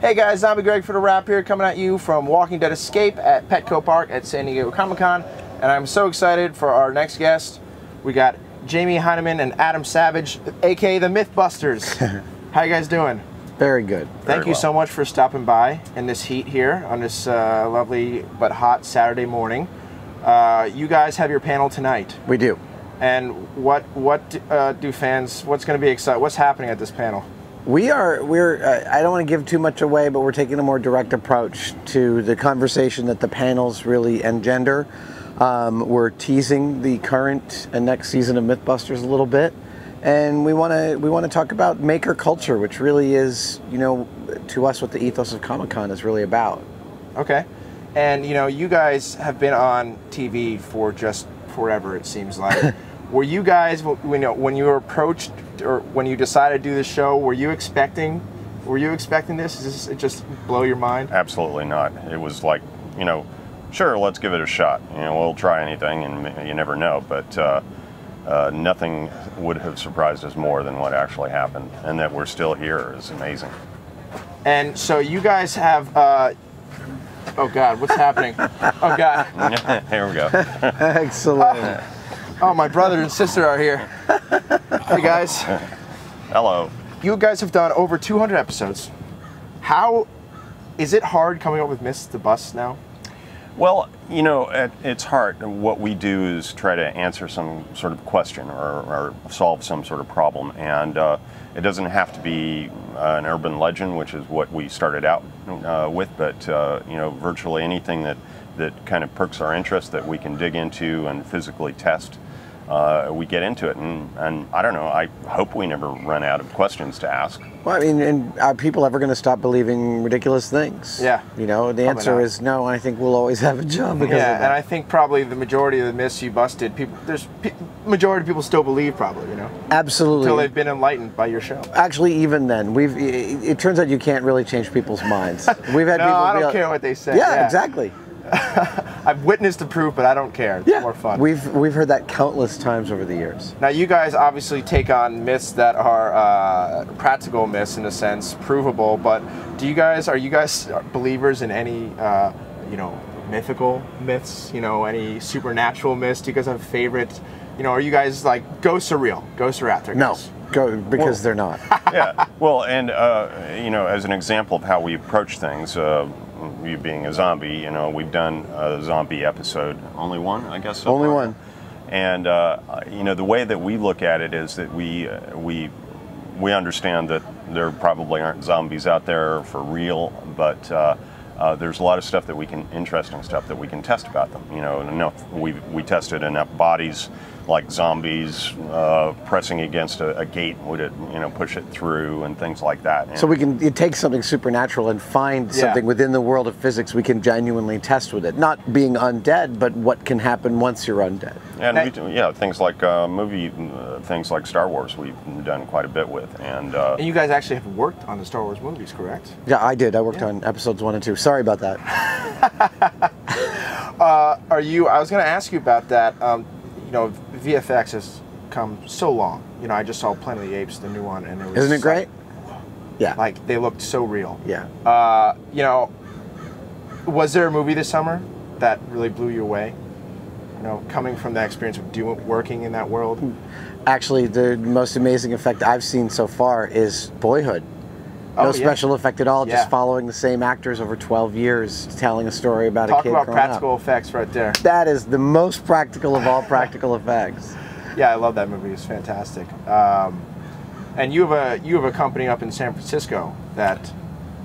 Hey guys, Zombie Greg for TheWrap here, coming at you from Walking Dead Escape at Petco Park at San Diego Comic-Con, and I'm so excited for our next guest. We got Jamie Hyneman and Adam Savage, aka the Mythbusters. How you guys doing? Very good. Thank you so much for stopping by in this heat here on this lovely but hot Saturday morning. You guys have your panel tonight. We do. And what do fans? What's going to be exciting? What's happening at this panel? We're I don't want to give too much away, but we're taking a more direct approach to the conversation that the panels really engender. We're teasing the current and next season of Mythbusters a little bit, and we want to talk about maker culture, which really is, you know, to us what the ethos of Comic-Con is really about. Okay, and you know, you guys have been on TV for just forever, it seems like. Were you guys, when you were approached or when you decided to do this show, were you expecting this? Does it just blow your mind? Absolutely not. It was like, you know, sure, let's give it a shot. You know, we'll try anything, and you never know. But nothing would have surprised us more than what actually happened, and that we're still here is amazing. And so you guys have. Oh God, what's happening? Oh God. Here we go. Excellent. Oh, my brother and sister are here. Hey guys. Hello. You guys have done over 200 episodes. How is it hard coming up with myths to bust now? Well, you know, it's hard. What we do is try to answer some sort of question or solve some sort of problem, and it doesn't have to be an urban legend, which is what we started out with, but you know, virtually anything that kind of perks our interest that we can dig into and physically test. We get into it, and I don't know, I hope we never run out of questions to ask. Well, I mean, and are people ever going to stop believing ridiculous things? Yeah. You know, the answer is no, and I think we'll always have a job because of that. And I think probably the majority of the myths you busted, majority of people still believe, probably, you know? Absolutely. Until they've been enlightened by your show. Actually, even then, it turns out you can't really change people's minds. We've had people I don't care what they say. Yeah, exactly. I've witnessed the proof, but I don't care. It's more fun. We've heard that countless times over the years. Now, you guys obviously take on myths that are practical myths in a sense, provable. But are you guys believers in any you know, mythical myths? You know, any supernatural myths? Do you guys have a favorite? You know, are you guys like ghosts are real? Ghosts are out there? No, because they're not. Yeah. Well, and you know, as an example of how we approach things. You being a zombie, you know, we've done a zombie episode, only one, I guess. Only one. And you know, the way that we look at it is that we understand that there probably aren't zombies out there for real, but there's a lot of stuff that interesting stuff that we can test about them. You know, we tested enough bodies like zombies pressing against a gate, would it, you know, push it through and things like that. And so we can take something supernatural and find something within the world of physics we can genuinely test with it. Not being undead, but what can happen once you're undead. And things like things like Star Wars we've done quite a bit with. And you guys actually have worked on the Star Wars movies, correct? Yeah, I did. I worked on episodes 1 and 2. Sorry about that. I was going to ask you about that. You know, VFX has come so long. You know, I just saw Planet of the Apes, the new one, and it was. Isn't it great? Yeah. Like, they looked so real. Yeah. You know, was there a movie this summer that really blew you away? You know, coming from that experience of working in that world? Actually, the most amazing effect I've seen so far is Boyhood. No special effect at all, just following the same actors over 12 years, telling a story about a kid growing up. Talk about practical effects right there. That is the most practical of all practical effects. Yeah, I love that movie. It's fantastic. And you have a company up in San Francisco that.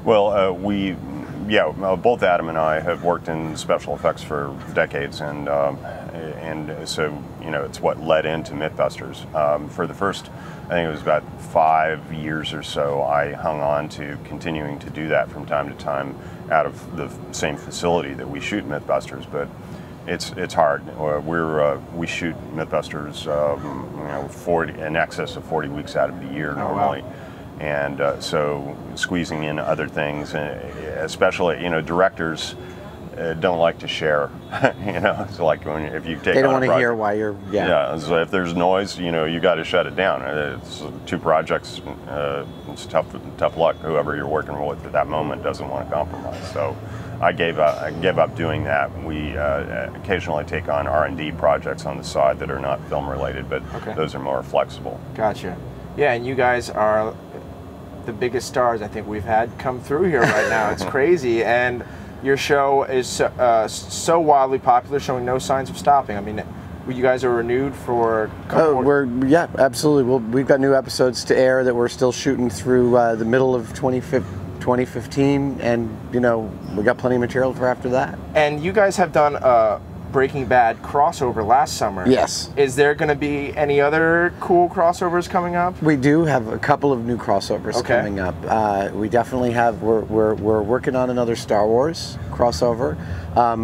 Well, both Adam and I have worked in special effects for decades, and so, you know, it's what led into Mythbusters. For the first, I think it was about 5 years or so, I hung on to continuing to do that from time to time out of the same facility that we shoot Mythbusters, but it's hard. We shoot Mythbusters, you know, in excess of 40 weeks out of the year normally. Wow. And so squeezing in other things, especially, you know, directors don't like to share. You know, it's like if you take they don't on want to hear why you're. Yeah. So if there's noise, you got to shut it down. It's 2 projects. It's tough luck. Whoever you're working with at that moment doesn't want to compromise. So I gave up doing that. We occasionally take on R&D projects on the side that are not film related, but those are more flexible. Gotcha. Yeah, and you guys are the biggest stars I think we've had come through here right now. It's crazy, and your show is so wildly popular, showing no signs of stopping. I mean, you guys are renewed for. Yeah, absolutely. We've got new episodes to air that we're still shooting through the middle of 2015, and we got plenty of material for after that. And you guys have done a Breaking Bad crossover last summer. Yes. Is there going to be any other cool crossovers coming up? We do have a couple of new crossovers coming up. We definitely have. We're working on another Star Wars crossover.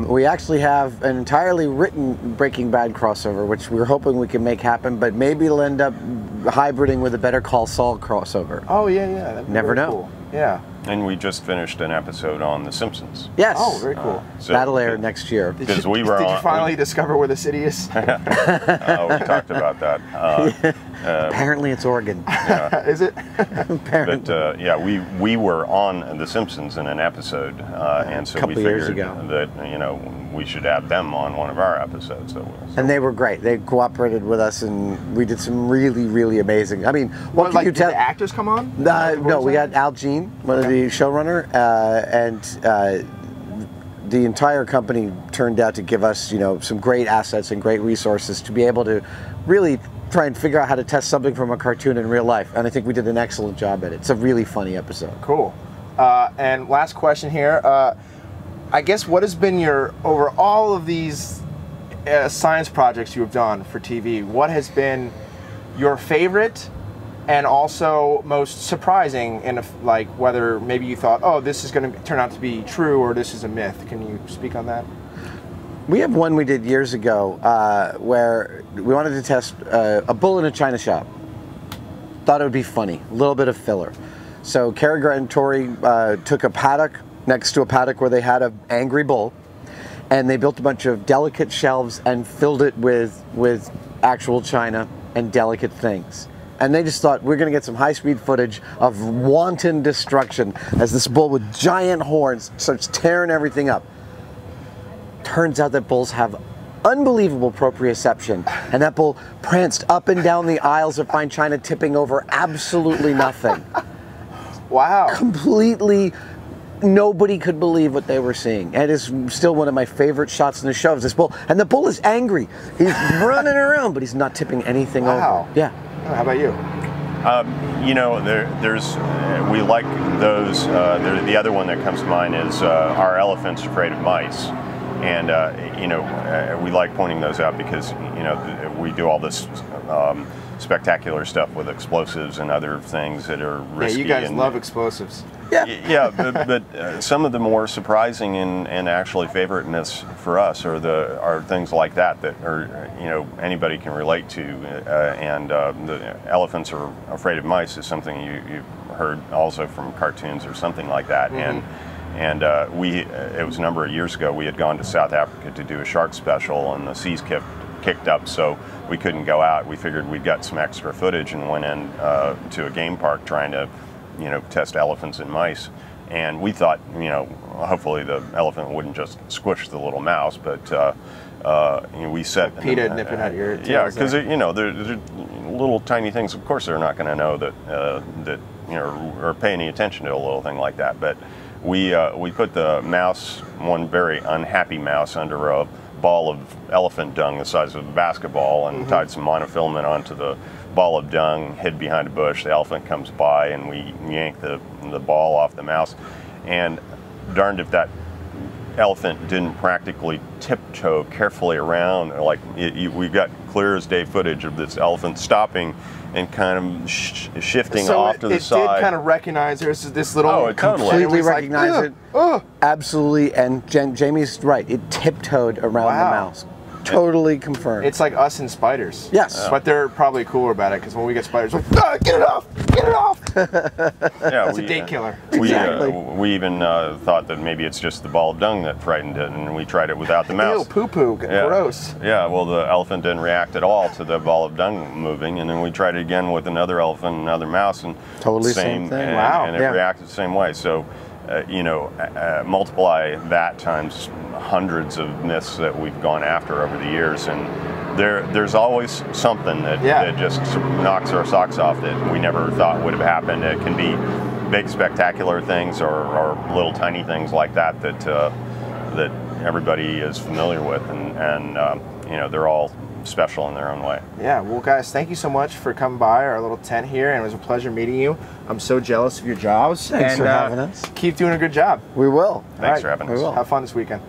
We actually have an entirely written Breaking Bad crossover, which we're hoping we can make happen, but maybe it'll end up hybriding with a Better Call Saul crossover. Oh yeah. That'd be Never know. Cool. Yeah. And we just finished an episode on The Simpsons. Yes. Oh, very cool. So that'll air next year. Did you finally discover where the city is? We talked about that. Apparently it's Oregon. Yeah. Is it? Apparently. But we were on The Simpsons in an episode, and so we figured that we should have them on one of our episodes. And they were great. They cooperated with us, and we did some really, really amazing. I mean, what can you tell? Did the actors come on? No, we got Al Jean, one of the showrunner, and the entire company turned out to give us, some great assets and great resources to be able to really try and figure out how to test something from a cartoon in real life. And I think we did an excellent job at it. It's a really funny episode. Cool. And last question here. I guess what has been over all of these science projects you have done for TV, what has been your favorite and also most surprising in whether maybe you thought, oh, this is going to turn out to be true or this is a myth? Can you speak on that? We have one we did years ago where we wanted to test a bull in a china shop. Thought it would be funny, a little bit of filler. So Carragher and Tori took a paddock next to a paddock where they had an angry bull, and they built a bunch of delicate shelves and filled it with actual china and delicate things. And they just thought, we're going to get some high-speed footage of wanton destruction as this bull with giant horns starts tearing everything up. Turns out that bulls have unbelievable proprioception, and that bull pranced up and down the aisles of fine china, tipping over absolutely nothing. Wow. Completely, nobody could believe what they were seeing. And it is still one of my favorite shots in the show of this bull. And the bull is angry. He's running around, but he's not tipping anything over. Yeah. How about you? We like those. The other one that comes to mind is Our Elephant's Afraid of Mice. And, we like pointing those out because, we do all this spectacular stuff with explosives and other things that are risky. Yeah, you guys love explosives. Yeah, but some of the more surprising and actually favorite myths for us are things like that are anybody can relate to, and the elephants are afraid of mice is something you've heard also from cartoons or something like that, and it was a number of years ago. We had gone to South Africa to do a shark special, and the seas kicked up, so we couldn't go out. We figured we'd got some extra footage and went in to a game park trying to test elephants and mice, and we thought, hopefully the elephant wouldn't just squish the little mouse, but we set PETA nipping at your tails. Yeah, because they're little tiny things. Of course, they're not going to know that or pay any attention to a little thing like that. But we put the mouse, one very unhappy mouse, under a ball of elephant dung the size of a basketball, and tied some monofilament onto the ball of dung, hid behind a bush. The elephant comes by, and we yank the ball off the mouse, and darned if that elephant didn't practically tiptoe carefully around. We got clear as day footage of this elephant stopping and kind of shifting off to the side. So it did kind of recognize there's this little... completely recognize it. Absolutely, and Jamie's right. It tiptoed around the mouse. Totally confirmed. It's like us and spiders. Yes. But they're probably cooler about it, because when we get spiders, we're like, ah, get it off! Get it off! Yeah, It's a date killer. Exactly. We even thought that maybe it's just the ball of dung that frightened it, and we tried it without the mouse. Ew, poo-poo, gross. Yeah, well, the elephant didn't react at all to the ball of dung moving, and then we tried it again with another elephant and another mouse, and totally same thing. And, Wow. and it reacted the same way. So, multiply that times hundreds of myths that we've gone after over the years, and there's always something that just knocks our socks off that we never thought would have happened. It can be big, spectacular things, or little tiny things like that that everybody is familiar with, and they're all special in their own way. Yeah, well, guys, thank you so much for coming by our little tent here, and it was a pleasure meeting you. I'm so jealous of your jobs. Thanks for having us. Keep doing a good job. We will. Thanks for having us. We will. Have fun this weekend.